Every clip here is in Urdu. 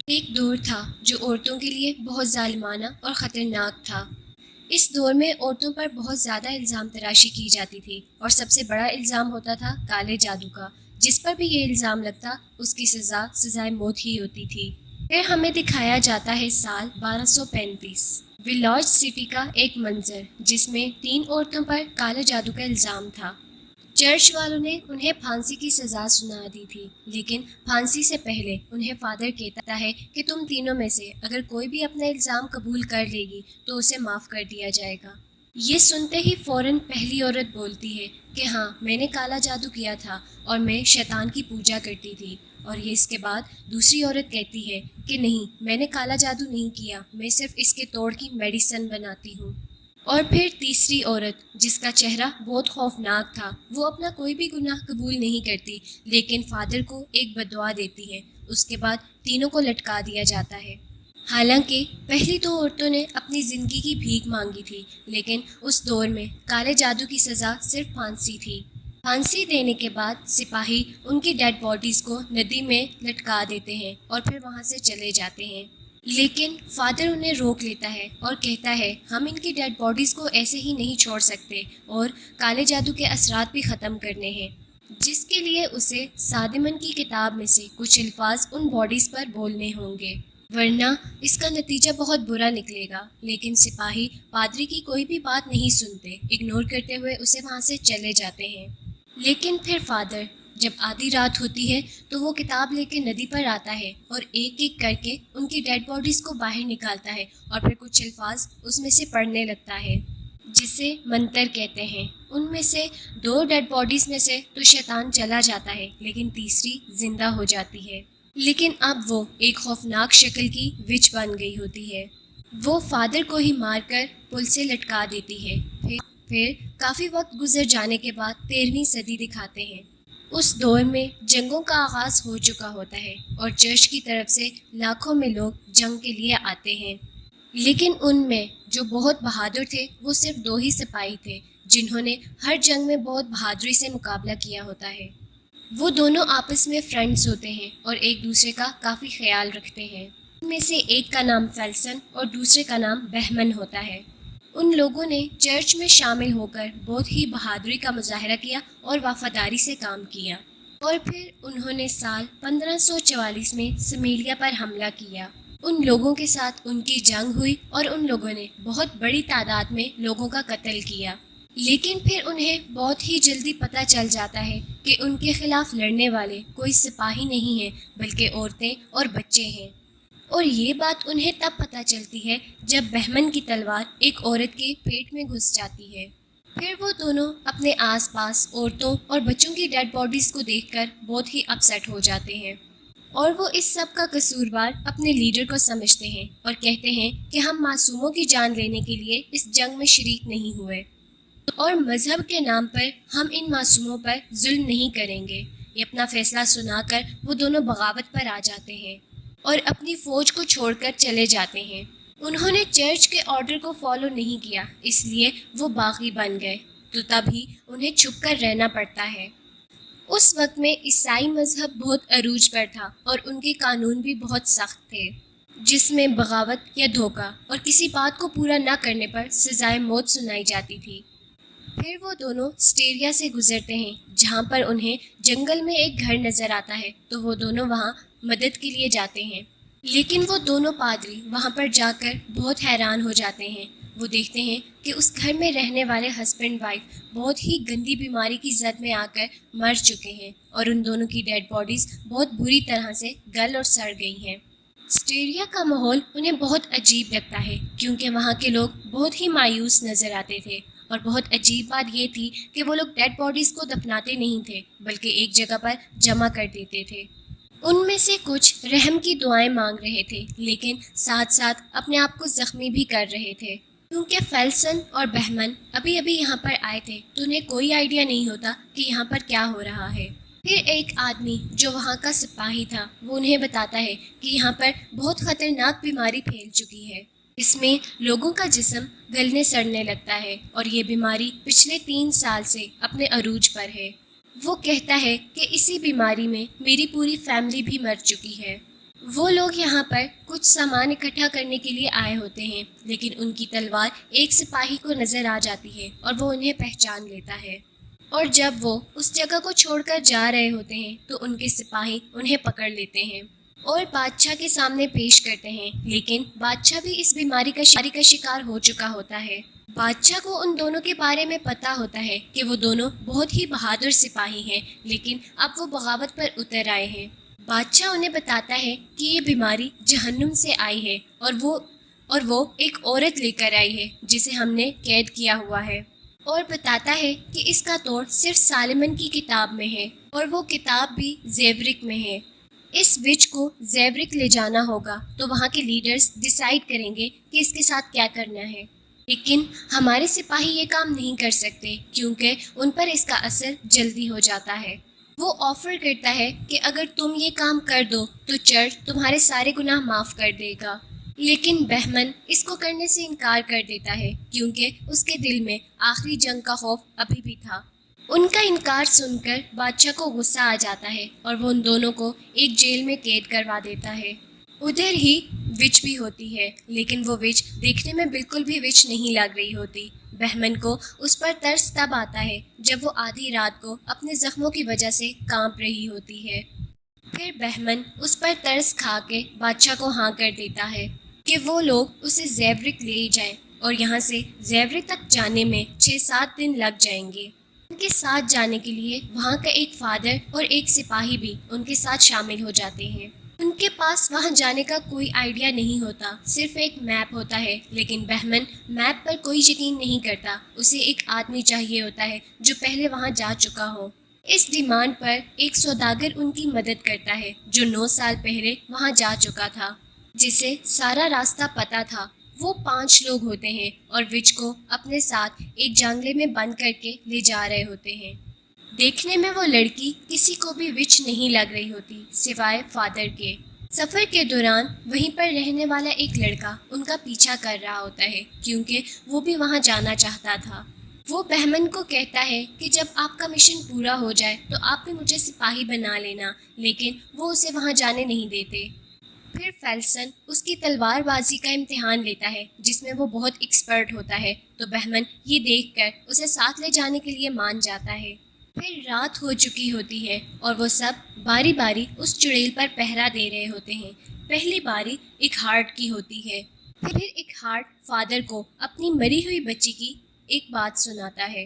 ایک دور تھا جو عورتوں کے لیے بہت ظالمانہ اور خطرناک تھا۔ اس دور میں عورتوں پر بہت زیادہ الزام تراشی کی جاتی تھی اور سب سے بڑا الزام ہوتا تھا کالے جادو کا۔ جس پر بھی یہ الزام لگتا اس کی سزائے موت ہی ہوتی تھی۔ پھر ہمیں دکھایا جاتا ہے سال 1235 ولاج سٹی کا ایک منظر جس میں 3 عورتوں پر کالے جادو کا الزام تھا۔ چرچ والوں نے انہیں پھانسی کی سزا سنا دی تھی، لیکن پھانسی سے پہلے انہیں فادر کہتا ہے کہ تم تینوں میں سے اگر کوئی بھی اپنا الزام قبول کر لے گی تو اسے معاف کر دیا جائے گا۔ یہ سنتے ہی فوراً پہلی عورت بولتی ہے کہ ہاں میں نے کالا جادو کیا تھا اور میں شیطان کی پوجا کرتی تھی، اور یہ اس کے بعد دوسری عورت کہتی ہے کہ نہیں میں نے کالا جادو نہیں کیا، میں صرف اس کے توڑ کی میڈیسن بناتی ہوں۔ اور پھر تیسری عورت جس کا چہرہ بہت خوفناک تھا، وہ اپنا کوئی بھی گناہ قبول نہیں کرتی لیکن فادر کو ایک بددعا دیتی ہے۔ اس کے بعد تینوں کو لٹکا دیا جاتا ہے۔ حالانکہ پہلی 2 عورتوں نے اپنی زندگی کی بھیک مانگی تھی، لیکن اس دور میں کالے جادو کی سزا صرف پھانسی تھی۔ پھانسی دینے کے بعد سپاہی ان کی ڈیڈ باڈیز کو ندی میں لٹکا دیتے ہیں اور پھر وہاں سے چلے جاتے ہیں۔ لیکن فادر انہیں روک لیتا ہے اور کہتا ہے ہم ان کی ڈیڈ باڈیز کو ایسے ہی نہیں چھوڑ سکتے اور کالے جادو کے اثرات بھی ختم کرنے ہیں، جس کے لیے اسے سادمن کی کتاب میں سے کچھ الفاظ ان باڈیز پر بولنے ہوں گے، ورنہ اس کا نتیجہ بہت برا نکلے گا۔ لیکن سپاہی پادری کی کوئی بھی بات نہیں سنتے، اگنور کرتے ہوئے اسے وہاں سے چلے جاتے ہیں۔ لیکن پھر فادر جب آدھی رات ہوتی ہے تو وہ کتاب لے کے ندی پر آتا ہے اور ایک ایک کر کے ان کی ڈیڈ باڈیز کو باہر نکالتا ہے اور پھر کچھ الفاظ اس میں سے پڑھنے لگتا ہے جسے منتر کہتے ہیں۔ ان میں سے 2 ڈیڈ باڈیز میں سے تو شیطان چلا جاتا ہے لیکن تیسری زندہ ہو جاتی ہے، لیکن اب وہ ایک خوفناک شکل کی وچ بن گئی ہوتی ہے۔ وہ فادر کو ہی مار کر پل سے لٹکا دیتی ہے۔ پھر کافی وقت گزر جانے کے بعد 13ویں صدی دکھاتے ہیں۔ اس دور میں جنگوں کا آغاز ہو چکا ہوتا ہے اور چرچ کی طرف سے لاکھوں میں لوگ جنگ کے لیے آتے ہیں، لیکن ان میں جو بہت بہادر تھے وہ صرف 2 ہی سپاہی تھے جنہوں نے ہر جنگ میں بہت بہادری سے مقابلہ کیا ہوتا ہے۔ وہ دونوں آپس میں فرینڈز ہوتے ہیں اور ایک دوسرے کا کافی خیال رکھتے ہیں۔ ان میں سے ایک کا نام فیلسن اور دوسرے کا نام بہمن ہوتا ہے۔ ان لوگوں نے چرچ میں شامل ہو کر بہت ہی بہادری کا مظاہرہ کیا اور وفاداری سے کام کیا، اور پھر انہوں نے سال 1544 میں سمیلیا پر حملہ کیا۔ ان لوگوں کے ساتھ ان کی جنگ ہوئی اور ان لوگوں نے بہت بڑی تعداد میں لوگوں کا قتل کیا، لیکن پھر انہیں بہت ہی جلدی پتہ چل جاتا ہے کہ ان کے خلاف لڑنے والے کوئی سپاہی نہیں ہیں بلکہ عورتیں اور بچے ہیں۔ اور یہ بات انہیں تب پتہ چلتی ہے جب بہمن کی تلوار ایک عورت کے پیٹ میں گھس جاتی ہے۔ پھر وہ دونوں اپنے آس پاس عورتوں اور بچوں کی ڈیڈ باڈیز کو دیکھ کر بہت ہی اپسیٹ ہو جاتے ہیں، اور وہ اس سب کا قصوروار اپنے لیڈر کو سمجھتے ہیں اور کہتے ہیں کہ ہم معصوموں کی جان لینے کے لیے اس جنگ میں شریک نہیں ہوئے اور مذہب کے نام پر ہم ان معصوموں پر ظلم نہیں کریں گے۔ یہ اپنا فیصلہ سنا کر وہ دونوں بغاوت پر آ جاتے ہیں اور اپنی فوج کو چھوڑ کر چلے جاتے ہیں۔ انہوں نے چرچ کے آرڈر کو فالو نہیں کیا، اس لیے وہ باغی بن گئے، تو تب ہی انہیں چھپ کر رہنا پڑتا ہے۔ اس وقت میں عیسائی مذہب بہت عروج پر تھا اور ان کے قانون بھی بہت سخت تھے، جس میں بغاوت یا دھوکہ اور کسی بات کو پورا نہ کرنے پر سزائے موت سنائی جاتی تھی۔ پھر وہ دونوں سٹیریا سے گزرتے ہیں جہاں پر انہیں جنگل میں ایک گھر نظر آتا ہے، تو وہ دونوں وہاں مدد کے لیے جاتے ہیں، لیکن وہ دونوں پادری وہاں پر جا کر بہت حیران ہو جاتے ہیں۔ وہ دیکھتے ہیں کہ اس گھر میں رہنے والے ہسبینڈ وائف بہت ہی گندی بیماری کی زد میں آ کر مر چکے ہیں اور ان دونوں کی ڈیڈ باڈیز بہت بری طرح سے گل اور سڑ گئی ہیں۔ سٹیریا کا ماحول انہیں بہت عجیب لگتا ہے کیونکہ وہاں کے لوگ بہت ہی مایوس نظر آتے تھے، اور بہت عجیب بات یہ تھی کہ وہ لوگ ڈیڈ باڈیز کو دفناتے نہیں تھے بلکہ ایک جگہ پر جمع کر دیتے تھے۔ ان میں سے کچھ رحم کی دعائیں مانگ رہے تھے لیکن ساتھ ساتھ اپنے آپ کو زخمی بھی کر رہے تھے، کیونکہ فیلسن اور بہمن ابھی ابھی یہاں پر آئے تھے تو انہیں کوئی آئیڈیا نہیں ہوتا کہ یہاں پر کیا ہو رہا ہے۔ پھر ایک آدمی جو وہاں کا سپاہی تھا وہ انہیں بتاتا ہے کہ یہاں پر بہت خطرناک بیماری پھیل چکی ہے، اس میں لوگوں کا جسم گلنے سڑنے لگتا ہے اور یہ بیماری پچھلے 3 سال سے اپنے عروج پر ہے۔ وہ کہتا ہے کہ اسی بیماری میں میری پوری فیملی بھی مر چکی ہے۔ وہ لوگ یہاں پر کچھ سامان اکٹھا کرنے کے لیے آئے ہوتے ہیں، لیکن ان کی تلوار ایک سپاہی کو نظر آ جاتی ہے اور وہ انہیں پہچان لیتا ہے، اور جب وہ اس جگہ کو چھوڑ کر جا رہے ہوتے ہیں تو ان کے سپاہی انہیں پکڑ لیتے ہیں اور بادشاہ کے سامنے پیش کرتے ہیں، لیکن بادشاہ بھی اس بیماری کا شکار ہو چکا ہوتا ہے۔ بادشاہ کو ان دونوں کے بارے میں پتا ہوتا ہے کہ وہ دونوں بہت ہی بہادر سپاہی ہیں، لیکن اب وہ بغاوت پر اتر آئے ہیں۔ بادشاہ انہیں بتاتا ہے کہ یہ بیماری جہنم سے آئی ہے اور وہ ایک عورت لے کر آئی ہے جسے ہم نے قید کیا ہوا ہے، اور بتاتا ہے کہ اس کا توڑ صرف سالمن کی کتاب میں ہے، اور وہ کتاب بھی زیورک میں ہے۔ اس وچ کو زیورک لے جانا ہوگا تو وہاں کے لیڈرز ڈیسائیڈ کریں گے کہ اس کے ساتھ کیا کرنا ہے، لیکن ہمارے سپاہی یہ کام نہیں کر سکتے کیونکہ ان پر اس کا اثر جلدی ہو جاتا ہے۔ وہ آفر کرتا ہے کہ اگر تم یہ کام کر دو تو چرچ تمہارے سارے گناہ معاف کر دے گا، لیکن بہمن اس کو کرنے سے انکار کر دیتا ہے کیونکہ اس کے دل میں آخری جنگ کا خوف ابھی بھی تھا۔ ان کا انکار سن کر بادشاہ کو غصہ آ جاتا ہے اور وہ ان دونوں کو ایک جیل میں قید کروا دیتا ہے۔ ادھر ہی وچ بھی ہوتی ہے، لیکن وہ وچ دیکھنے میں بالکل بھی وچ نہیں لگ رہی ہوتی۔ بہمن کو اس پر ترس تب آتا ہے جب وہ آدھی رات کو اپنے زخموں کی وجہ سے کانپ رہی ہوتی ہے۔ پھر بہمن اس پر ترس کھا کے بادشاہ کو ہاں کر دیتا ہے کہ وہ لوگ اسے زیورک لے جائیں، اور یہاں سے زیورک تک جانے میں 6-7 دن لگ جائیں گے۔ ان کے ساتھ جانے کے لیے وہاں کا ایک فادر اور ایک سپاہی بھی ان کے ساتھ شامل ہو جاتے ہیں۔ ان کے پاس وہاں جانے کا کوئی آئیڈیا نہیں ہوتا، صرف ایک میپ ہوتا ہے، لیکن بہمن میپ پر کوئی یقین نہیں کرتا، اسے ایک آدمی چاہیے ہوتا ہے جو پہلے وہاں جا چکا ہو۔ اس ڈیمانڈ پر ایک سوداگر ان کی مدد کرتا ہے جو 9 سال پہلے وہاں جا چکا تھا، جسے سارا راستہ پتا تھا۔ وہ 5 لوگ ہوتے ہیں اور وچ کو اپنے ساتھ ایک جانگلے میں بند کر کے لے جا رہے ہوتے ہیں۔ دیکھنے میں وہ لڑکی کسی کو بھی وچ نہیں لگ رہی ہوتی سوائے فادر کے۔ سفر کے دوران وہیں پر رہنے والا ایک لڑکا ان کا پیچھا کر رہا ہوتا ہے کیونکہ وہ بھی وہاں جانا چاہتا تھا۔ وہ بہمن کو کہتا ہے کہ جب آپ کا مشن پورا ہو جائے تو آپ بھی مجھے سپاہی بنا لینا، لیکن وہ اسے وہاں جانے نہیں دیتے۔ پھر فیلسن اس کی تلوار بازی کا امتحان لیتا ہے جس میں وہ بہت ایکسپرٹ ہوتا ہے، تو بہمن یہ دیکھ کر اسے ساتھ لے جانے کے لیے مان جاتا ہے۔ پھر رات ہو چکی ہوتی ہے اور وہ سب باری باری اس چڑیل پر پہرا دے رہے ہوتے ہیں۔ پہلی باری ایک ہارٹ کی ہوتی ہے۔ پھر ایک ہارٹ فادر کو اپنی مری ہوئی بچی کی ایک بات سناتا ہے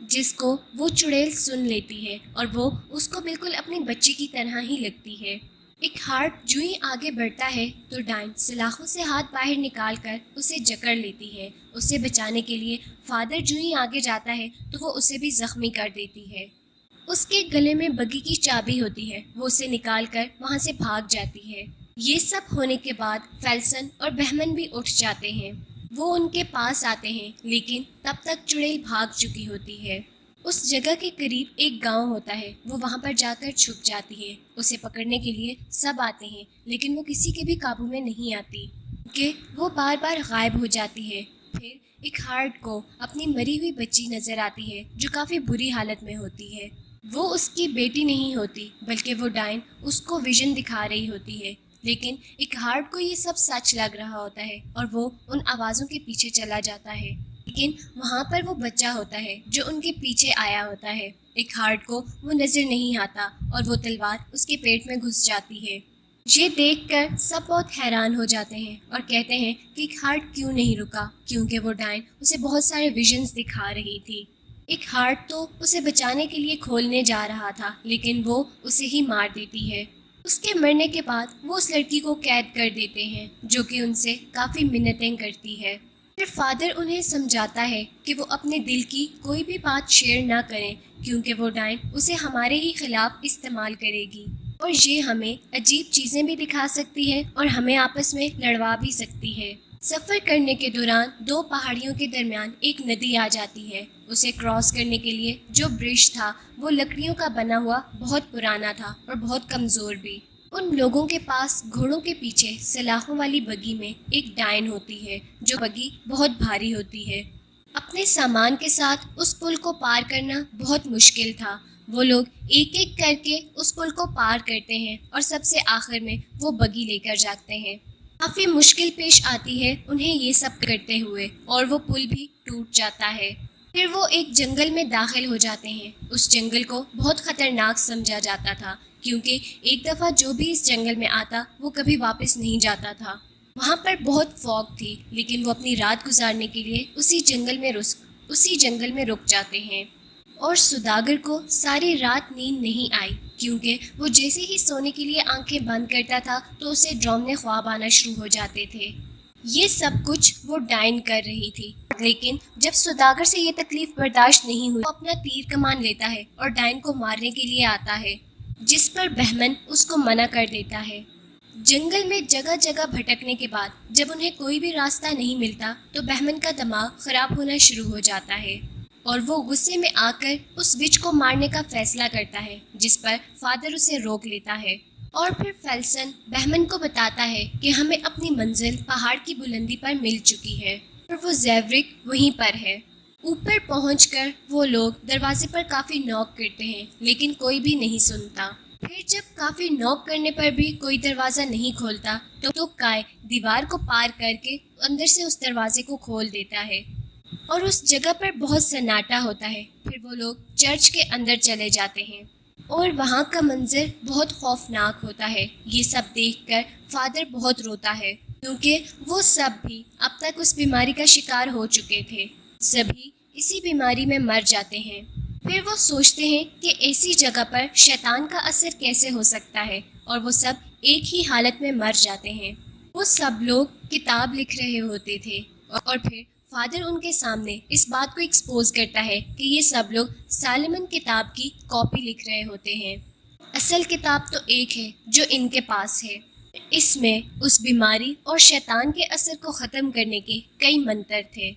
جس کو وہ چڑیل سن لیتی ہے، اور وہ اس کو بالکل اپنی بچی کی طرح ہی لگتی ہے۔ ایک ہارٹ جو ہی آگے بڑھتا ہے تو ڈائن سلاخوں سے ہاتھ باہر نکال کر اسے جکڑ لیتی ہے۔ اسے بچانے کے لیے فادر جو ہی آگے جاتا ہے تو وہ اسے بھی زخمی کر دیتی ہے۔ اس کے گلے میں بگی کی چابی ہوتی ہے، وہ اسے نکال کر وہاں سے بھاگ جاتی ہے۔ یہ سب ہونے کے بعد فیلسن اور بہمن بھی اٹھ جاتے ہیں۔ وہ ان کے پاس آتے ہیں، لیکن تب تک چڑیل بھاگ چکی ہوتی ہے۔ اس جگہ کے قریب ایک گاؤں ہوتا ہے، وہ وہاں پر جا کر چھپ جاتی ہے۔ اسے پکڑنے کے لیے سب آتے ہیں، لیکن وہ کسی کے بھی قابو میں نہیں آتی کہ وہ بار بار غائب ہو جاتی ہے۔ پھر ایک ہارٹ کو اپنی مری ہوئی بچی نظر آتی ہے جو کافی بری حالت میں ہوتی ہے۔ وہ اس کی بیٹی نہیں ہوتی بلکہ وہ ڈائن اس کو ویژن دکھا رہی ہوتی ہے، لیکن ایک ہارٹ کو یہ سب سچ لگ رہا ہوتا ہے اور وہ ان آوازوں کے پیچھے چلا جاتا ہے، لیکن وہاں پر وہ بچہ ہوتا ہے جو ان کے پیچھے آیا ہوتا ہے۔ ایک ہارٹ کو وہ نظر نہیں آتا اور وہ تلوار اس کے پیٹ میں گھس جاتی ہے۔ یہ دیکھ کر سب بہت حیران ہو جاتے ہیں اور کہتے ہیں کہ ایک ہارٹ کیوں نہیں رکا، کیونکہ وہ ڈائن اسے بہت سارے ویژنز دکھا رہی تھی۔ ایک ہارٹ تو اسے بچانے کے لیے کھولنے جا رہا تھا، لیکن وہ اسے ہی مار دیتی ہے۔ اس کے مرنے کے بعد وہ اس لڑکی کو قید کر دیتے ہیں جو کہ ان سے کافی منتیں کرتی ہے۔ پھر فادر انہیں سمجھاتا ہے کہ وہ اپنے دل کی کوئی بھی بات شیئر نہ کریں کیونکہ وہ ڈائن اسے ہمارے ہی خلاف استعمال کرے گی، اور یہ ہمیں عجیب چیزیں بھی دکھا سکتی ہے اور ہمیں آپس میں لڑوا بھی سکتی ہے۔ سفر کرنے کے دوران 2 پہاڑیوں کے درمیان ایک ندی آ جاتی ہے۔ اسے کراس کرنے کے لیے جو برج تھا وہ لکڑیوں کا بنا ہوا بہت پرانا تھا اور بہت کمزور بھی۔ ان لوگوں کے پاس گھوڑوں کے پیچھے سلاخوں والی بگی میں ایک ڈائن ہوتی ہے، جو بگی بہت بھاری ہوتی ہے۔ اپنے سامان کے ساتھ اس پل کو پار کرنا بہت مشکل تھا۔ وہ لوگ ایک ایک کر کے اس پل کو پار کرتے ہیں اور سب سے آخر میں وہ بگی لے کر جاتے ہیں۔ کافی مشکل پیش آتی ہے انہیں یہ سب کرتے ہوئے اور وہ پل بھی ٹوٹ جاتا ہے۔ پھر وہ ایک جنگل میں داخل ہو جاتے ہیں۔ اس جنگل کو بہت خطرناک سمجھا جاتا تھا کیونکہ ایک دفعہ جو بھی اس جنگل میں آتا وہ کبھی واپس نہیں جاتا تھا۔ وہاں پر بہت فوگ تھی لیکن وہ اپنی رات گزارنے کے لیے اسی جنگل میں رک جاتے ہیں۔ اور سوداگر کو ساری رات نیند نہیں آئی کیونکہ وہ جیسے ہی سونے کے لیے آنکھیں بند کرتا تھا تو اسے ڈراؤنے خواب آنا شروع ہو جاتے تھے۔ یہ سب کچھ وہ ڈائن کر رہی تھی، لیکن جب سوداگر سے یہ تکلیف برداشت نہیں ہوئی وہ اپنا تیر کمان لیتا ہے اور ڈائن کو مارنے کے لیے آتا ہے، جس پر بہمن اس کو منع کر دیتا ہے۔ جنگل میں جگہ جگہ بھٹکنے کے بعد جب انہیں کوئی بھی راستہ نہیں ملتا تو بہمن کا دماغ خراب ہونا شروع ہو جاتا ہے اور وہ غصے میں آ کر اس وچ کو مارنے کا فیصلہ کرتا ہے، جس پر فادر اسے روک لیتا ہے۔ اور پھر فیلسن بہمن کو بتاتا ہے کہ ہمیں اپنی منزل پہاڑ کی بلندی پر مل چکی ہے اور وہ زیورک وہیں پر ہے۔ اوپر پہنچ کر وہ لوگ دروازے پر کافی نوک کرتے ہیں لیکن کوئی بھی نہیں سنتا۔ پھر جب کافی نوک کرنے پر بھی کوئی دروازہ نہیں کھولتا تو کائے دیوار کو پار کر کے اندر سے اس دروازے کو کھول دیتا ہے اور اس جگہ پر بہت سناٹا ہوتا ہے۔ پھر وہ لوگ چرچ کے اندر چلے جاتے ہیں اور وہاں کا منظر بہت خوفناک ہوتا ہے۔ یہ سب دیکھ کر فادر بہت روتا ہے کیونکہ وہ سب بھی اب تک اس بیماری کا شکار ہو چکے تھے، سبھی اسی بیماری میں مر جاتے ہیں۔ پھر وہ سوچتے ہیں کہ ایسی جگہ پر شیطان کا اثر کیسے ہو سکتا ہے اور وہ سب ایک ہی حالت میں مر جاتے ہیں۔ وہ سب لوگ کتاب لکھ رہے ہوتے تھے اور پھر فادر ان کے سامنے اس بات کو ایکسپوز کرتا ہے کہ یہ سب لوگ سالمن کتاب کی کاپی لکھ رہے ہوتے ہیں۔ اصل کتاب تو ایک ہے جو ان کے پاس ہے۔ اس میں اس بیماری اور شیطان کے اثر کو ختم کرنے کے کئی منتر تھے۔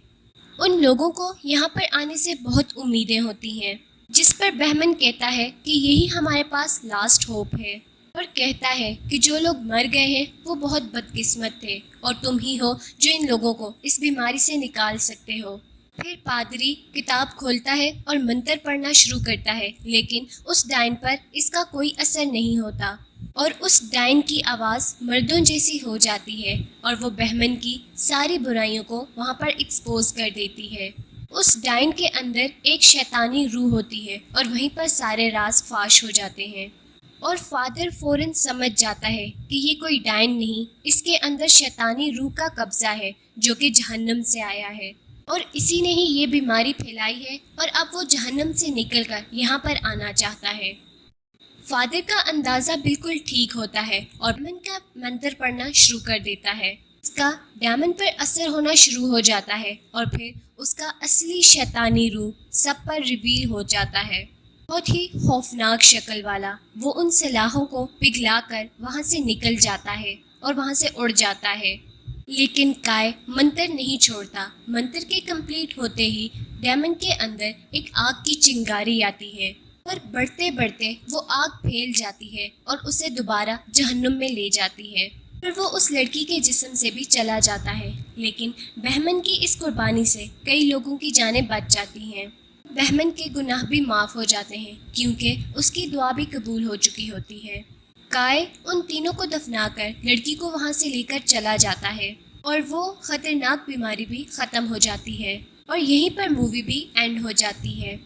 ان لوگوں کو یہاں پر آنے سے بہت امیدیں ہوتی ہیں، جس پر بہمن کہتا ہے کہ یہی ہمارے پاس لاسٹ ہوپ ہے اور کہتا ہے کہ جو لوگ مر گئے ہیں وہ بہت بدقسمت تھے اور تم ہی ہو جو ان لوگوں کو اس بیماری سے نکال سکتے ہو۔ پھر پادری کتاب کھولتا ہے اور منتر پڑھنا شروع کرتا ہے لیکن اس ڈائن پر اس کا کوئی اثر نہیں ہوتا اور اس ڈائن کی آواز مردوں جیسی ہو جاتی ہے اور وہ بہمن کی ساری برائیوں کو وہاں پر ایکسپوز کر دیتی ہے۔ اس ڈائن کے اندر ایک شیطانی روح ہوتی ہے اور وہیں پر سارے راز فاش ہو جاتے ہیں اور فادر فوراً سمجھ جاتا ہے کہ یہ کوئی ڈائن نہیں، اس کے اندر شیطانی روح کا قبضہ ہے جو کہ جہنم سے آیا ہے اور اسی نے ہی یہ بیماری پھیلائی ہے اور اب وہ جہنم سے نکل کر یہاں پر آنا چاہتا ہے۔ فادر کا اندازہ بالکل ٹھیک ہوتا ہے اور ڈیمن کا منتر پڑھنا شروع کر دیتا ہے۔ اس کا ڈیمن پر اثر ہونا شروع ہو جاتا ہے اور پھر اس کا اصلی شیطانی روح سب پر ریویل ہو جاتا ہے، بہت ہی خوفناک شکل والا۔ وہ ان سلاخوں کو پگھلا کر وہاں سے نکل جاتا ہے اور وہاں سے اڑ جاتا ہے، لیکن کائے منتر نہیں چھوڑتا۔ منتر کے کمپلیٹ ہوتے ہی ڈیمن کے اندر ایک آگ کی چنگاری آتی ہے اور بڑھتے بڑھتے وہ آگ پھیل جاتی ہے اور اسے دوبارہ جہنم میں لے جاتی ہے اور وہ اس لڑکی کے جسم سے بھی چلا جاتا ہے، لیکن بہمن کی اس قربانی سے کئی لوگوں کی جانیں بچ جاتی ہیں۔ بہمن کے گناہ بھی معاف ہو جاتے ہیں کیونکہ اس کی دعا بھی قبول ہو چکی ہوتی ہے۔ کائے ان تینوں کو دفنا کر لڑکی کو وہاں سے لے کر چلا جاتا ہے اور وہ خطرناک بیماری بھی ختم ہو جاتی ہے اور یہیں پر مووی بھی اینڈ ہو جاتی ہے۔